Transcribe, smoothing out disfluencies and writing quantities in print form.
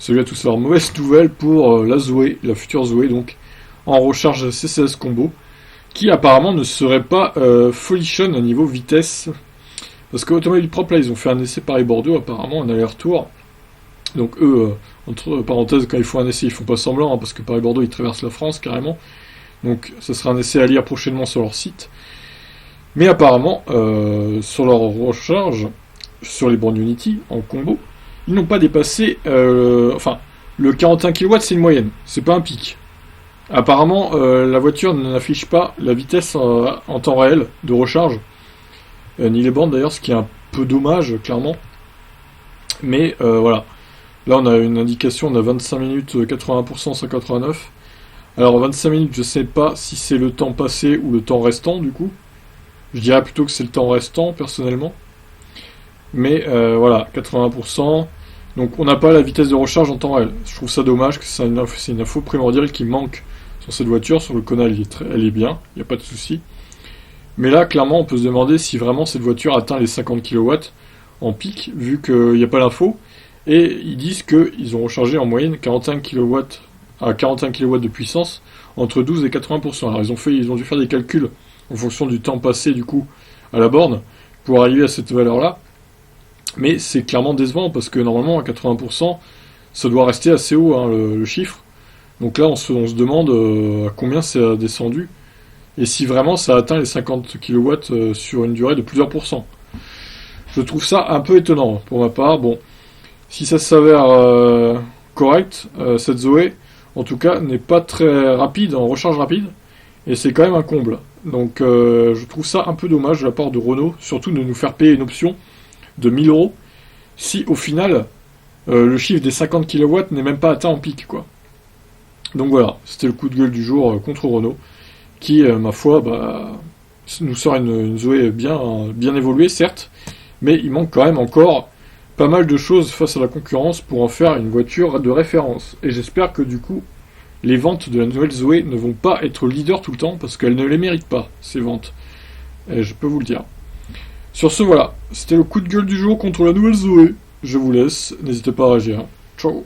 Salut à tous, alors mauvaise nouvelle pour la Zoé, la future Zoé, donc en recharge CCS combo, qui apparemment ne serait pas folichonne à niveau vitesse, parce que Automobile Propre là ils ont fait un essai Paris-Bordeaux apparemment en aller-retour, donc eux, entre parenthèses, quand ils font un essai ils font pas semblant, hein, parce que Paris-Bordeaux ils traversent la France carrément, donc ça sera un essai à lire prochainement sur leur site, mais apparemment sur leur recharge, sur les bornes Unity en combo, ils n'ont pas dépassé, enfin, le 41 kW c'est une moyenne, c'est pas un pic. Apparemment, la voiture n'affiche pas la vitesse en temps réel de recharge, ni les bornes d'ailleurs, ce qui est un peu dommage, clairement. Mais voilà, là on a une indication, on a 25 minutes 80%, 189. Alors 25 minutes, je sais pas si c'est le temps passé ou le temps restant du coup. Je dirais plutôt que c'est le temps restant, personnellement. Mais voilà, 80%. Donc on n'a pas la vitesse de recharge en temps réel. Je trouve ça dommage, que c'est une info primordiale qui manque sur cette voiture. Sur le Kona, elle est bien, il n'y a pas de souci. Mais là, clairement, on peut se demander si vraiment cette voiture atteint les 50 kW en pic, vu qu'il n'y a pas l'info. Et ils disent qu'ils ont rechargé en moyenne 41 kW à 41 kW de puissance entre 12 et 80%. Alors ils ont dû faire des calculs en fonction du temps passé du coup à la borne pour arriver à cette valeur-là. Mais c'est clairement décevant parce que normalement à 80%, ça doit rester assez haut hein, le chiffre. Donc là on se demande à combien c'est descendu et si vraiment ça atteint les 50 kW sur une durée de plusieurs pourcents. Je trouve ça un peu étonnant pour ma part. Bon, si ça s'avère correct, cette Zoé en tout cas n'est pas très rapide en recharge rapide et c'est quand même un comble. Donc je trouve ça un peu dommage de la part de Renault, surtout de nous faire payer une option de 1000 euros si au final le chiffre des 50 kW n'est même pas atteint en pic quoi. Donc voilà, c'était le coup de gueule du jour contre Renault qui ma foi nous sort une Zoé bien évoluée certes, mais il manque quand même encore pas mal de choses face à la concurrence pour en faire une voiture de référence. Et j'espère que du coup les ventes de la nouvelle Zoé ne vont pas être leaders tout le temps parce qu'elles ne les méritent pas ces ventes. Et je peux vous le dire. Sur ce, voilà, c'était le coup de gueule du jour contre la nouvelle Zoé. Je vous laisse, n'hésitez pas à réagir. Ciao.